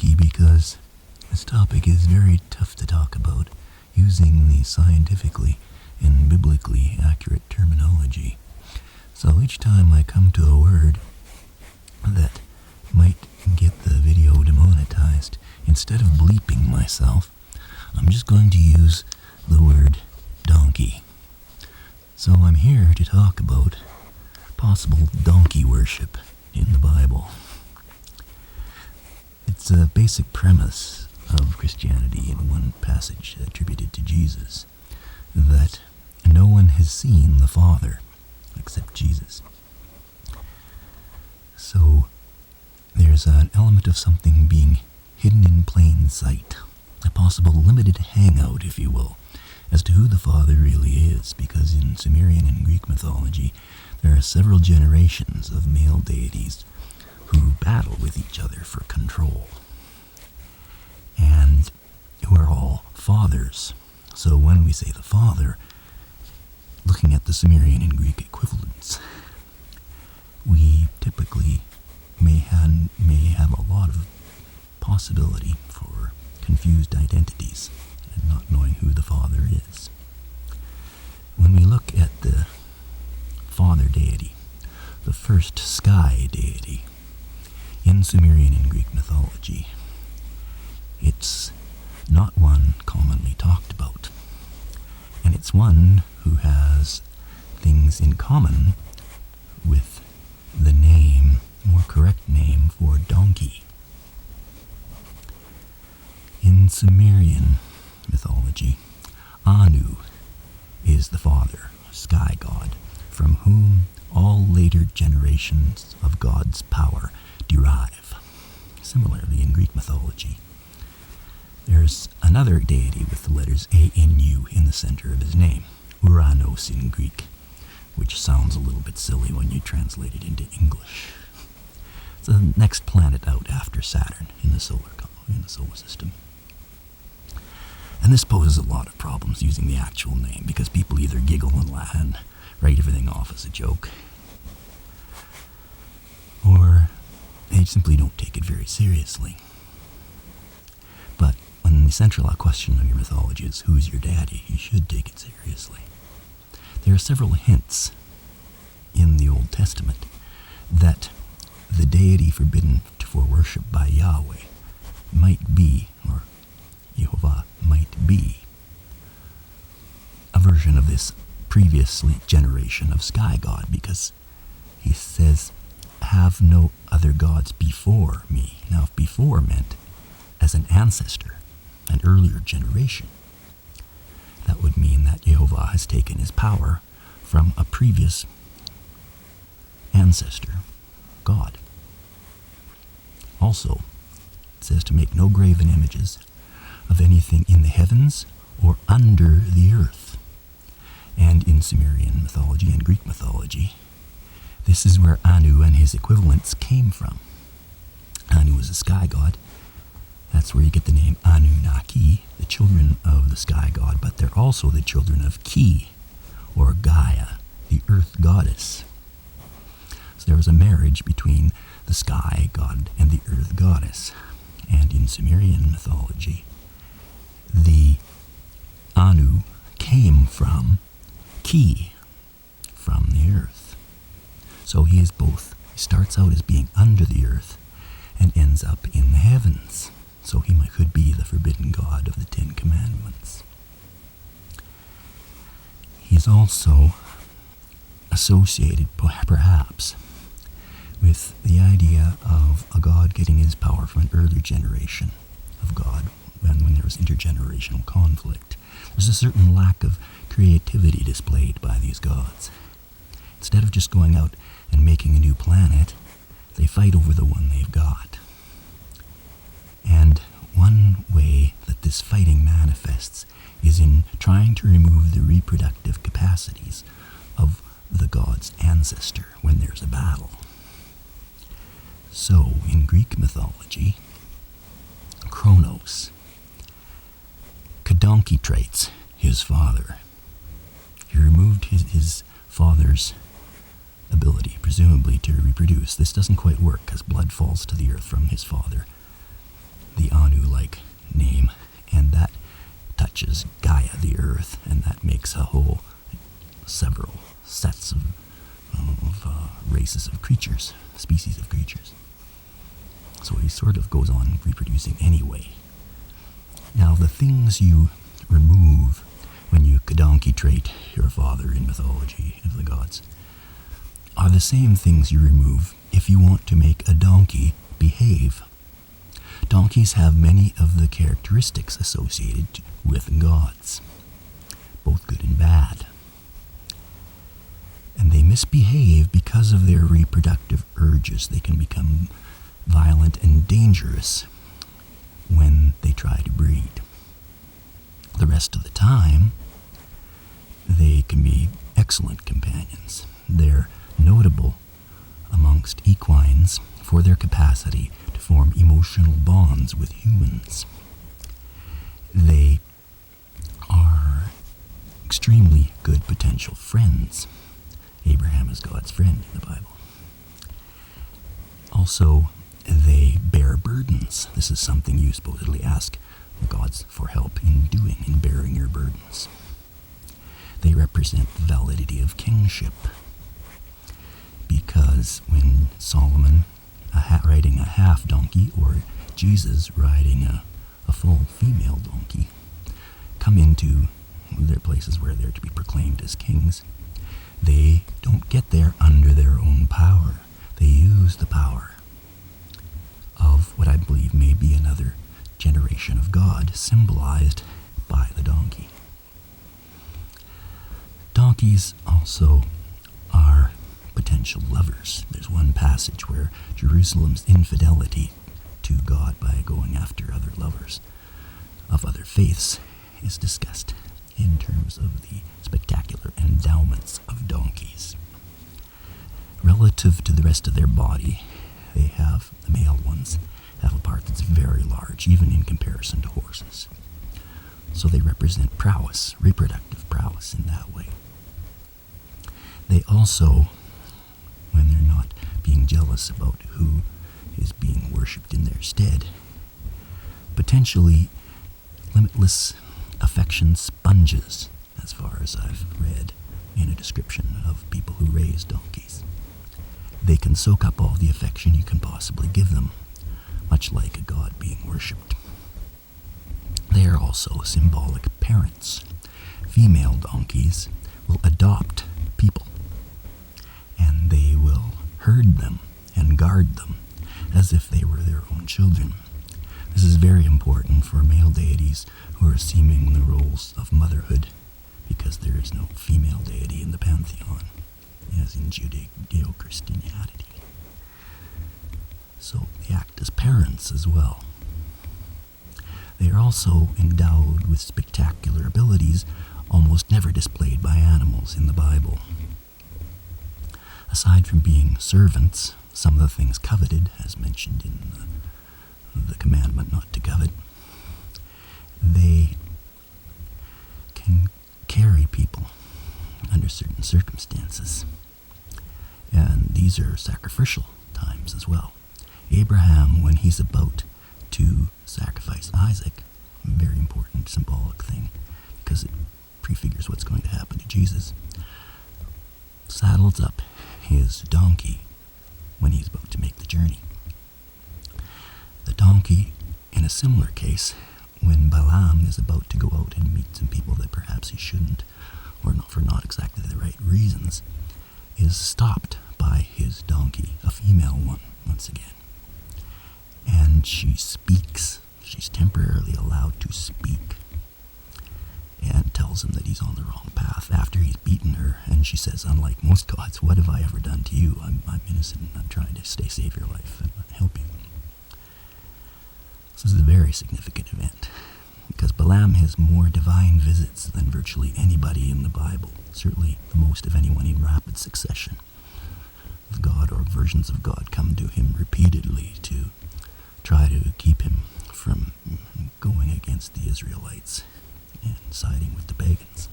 donkey because this topic is very tough to talk about using the scientifically and biblically accurate terminology. So each time I come to a word that might get the video demonetized, instead of bleeping myself, I'm just going to use the word donkey. So I'm here to talk about possible donkey worship in the Bible. It's a basic premise of Christianity in one passage attributed to Jesus, that no one has seen the Father except Jesus. So there's an element of something being hidden in plain sight, a possible limited hangout, if you will, as to who the Father really is, because in Sumerian and Greek mythology there are several generations of male deities who battle with each other for control, and who are all fathers. So when we say the Father, looking at the Sumerian and Greek equivalents, we typically may have a lot of possibility for confused identities and not knowing who the Father is. When we look at the Father deity, the first sky deity, in Sumerian and Greek mythology, it's not one commonly talked about, and it's one who has things in common with the name, more correct name, for donkey. In Sumerian mythology, Anu is the father, sky god, from whom all later generations of God's power derive. Similarly, in Greek mythology, there's another deity with the letters Anu in the center of his name, Uranos in Greek, which sounds a little bit silly when you translate it into English. It's the next planet out after Saturn in the solar system. And this poses a lot of problems using the actual name, because people either giggle and laugh and write everything off as a joke, or they simply don't take it very seriously. But when the central question of your mythology is who's your daddy, you should take it seriously. There are several hints in the Old Testament that the deity forbidden for worship by Yahweh might be, or Jehovah might be, a version of this previous generation of sky god, because he says, have no other gods before me. Now, if before meant as an ancestor, an earlier generation, that would mean that Jehovah has taken his power from a previous ancestor, God. Also, it says to make no graven images of anything in the heavens or under the earth. And in Sumerian mythology and Greek mythology, this is where Anu and his equivalents came from. Anu was a sky god. That's where you get the name Anunnaki, the children of the sky god, but they're also the children of Ki, or Gaia, the earth goddess. So there was a marriage between the sky god and the earth goddess. And in Sumerian mythology, the Anu came from Ki, from the earth. So he is both. He starts out as being under the earth and ends up in the heavens. So he could be the forbidden god of the Ten Commandments. He's also associated, perhaps, with the idea of a god getting his power from an earlier generation of God, when there was intergenerational conflict. There's a certain lack of creativity displayed by these gods. Instead of just going out and making a new planet, they fight over the one they've got. And one way that this fighting manifests is in trying to remove the reproductive capacities of the god's ancestor when there's a battle. So, in Greek mythology, Kronos donkey-traits his father. He removed his father's ability, presumably, to reproduce. This doesn't quite work, because blood falls to the earth from his father. the Anu-like name, and that touches Gaia, the earth, and that makes a whole several sets of races of creatures, species of creatures. So he sort of goes on reproducing anyway. Now, the things you remove when you donkey trait your father in mythology of the gods are the same things you remove if you want to make a donkey behave. Donkeys have many of the characteristics associated with gods, both good and bad. And they misbehave because of their reproductive urges. They can become violent and dangerous when they try to breed. The rest of the time, they can be excellent companions. They're notable amongst equines for their capacity to form emotional bonds with humans. They are extremely good potential friends. Abraham is God's friend in the Bible. Also, they bear burdens. This is something you supposedly ask the gods for help in doing, in bearing your burdens. They represent the validity of kingship, because when Solomon riding a half donkey, or Jesus riding a full female donkey, come into their places where they're to be proclaimed as kings, they don't get there under their own power. They use the power of what I believe may be another generation of God, symbolized by the donkey. Donkeys also are potential lovers. There's one passage where Jerusalem's infidelity to God by going after other lovers of other faiths is discussed in terms of the spectacular endowments of donkeys. Relative to the rest of their body, they have, the male ones, have a part that's very large, even in comparison to horses. So they represent prowess, reproductive prowess in that way. They also, when they're not being jealous about who is being worshipped in their stead, potentially limitless affection sponges, as far as I've read in a description of people who raise donkeys. They can soak up all the affection you can possibly give them, much like a god being worshipped. They are also symbolic parents. Female donkeys will adopt people, and they will herd them and guard them as if they were their own children. This is very important for male deities who are assuming the roles of motherhood, because there is no female deity in the pantheon, as in Judeo-Christianity. So they act as parents as well. They are also endowed with spectacular abilities almost never displayed by animals in the Bible. Aside from being servants, some of the things coveted, as mentioned in the commandment not to covet, they can carry people under certain circumstances. And these are sacrificial times as well. Abraham, when he's about to sacrifice Isaac, a very important symbolic thing, because it prefigures what's going to happen to Jesus, saddles up his donkey when he's about to make the journey. The donkey, in a similar case, when Balaam is about to go out and meet some people that perhaps he shouldn't, or not for not exactly the right reasons, is stopped by his donkey, a female one, once again. And she speaks. She's temporarily allowed to speak, and tells him that he's on the wrong path after he's beaten her. And she says, unlike most gods, what have I ever done to you? I'm innocent. I'm trying to save your life and help you. This is a very significant event, because Balaam has more divine visits than virtually anybody in the Bible, certainly the most of anyone in rapid succession. The God or versions of God come to him repeatedly to try to keep him from going against the Israelites and siding with the pagans.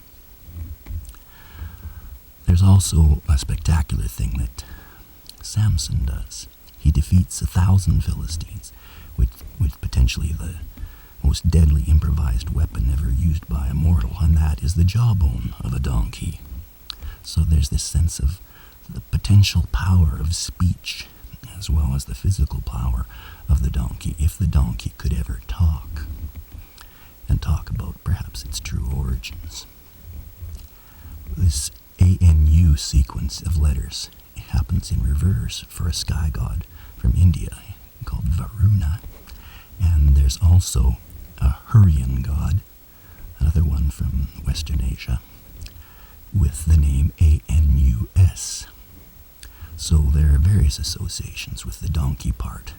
There's also a spectacular thing that Samson does. He defeats 1,000 Philistines with with potentially the most deadly improvised weapon ever used by a mortal, and that is the jawbone of a donkey. So there's this sense of the potential power of speech, as well as the physical power of the donkey, if the donkey could ever talk, and talk about perhaps its true origins. This ANU sequence of letters happens in reverse for a sky god from India called Varuna, and there's also a Hurrian god, another one from Western Asia, with the name ANUS. So there are various associations with the donkey part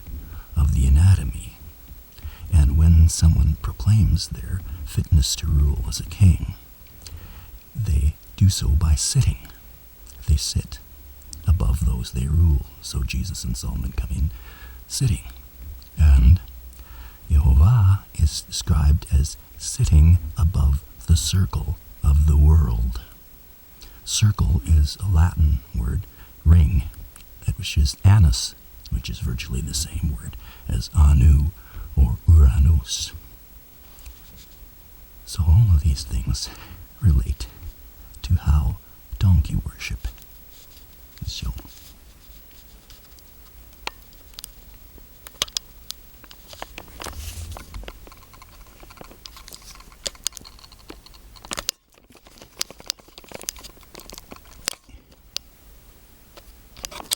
of the anatomy, and when someone proclaims their fitness to rule as a king, they do so by sitting. They sit above those they rule. So Jesus and Solomon come in sitting. And Jehovah is described as sitting above the circle of the world. Circle is a Latin word, ring, which is annus, which is virtually the same word as Anu or Uranus. So all of these things relate to how donkey worship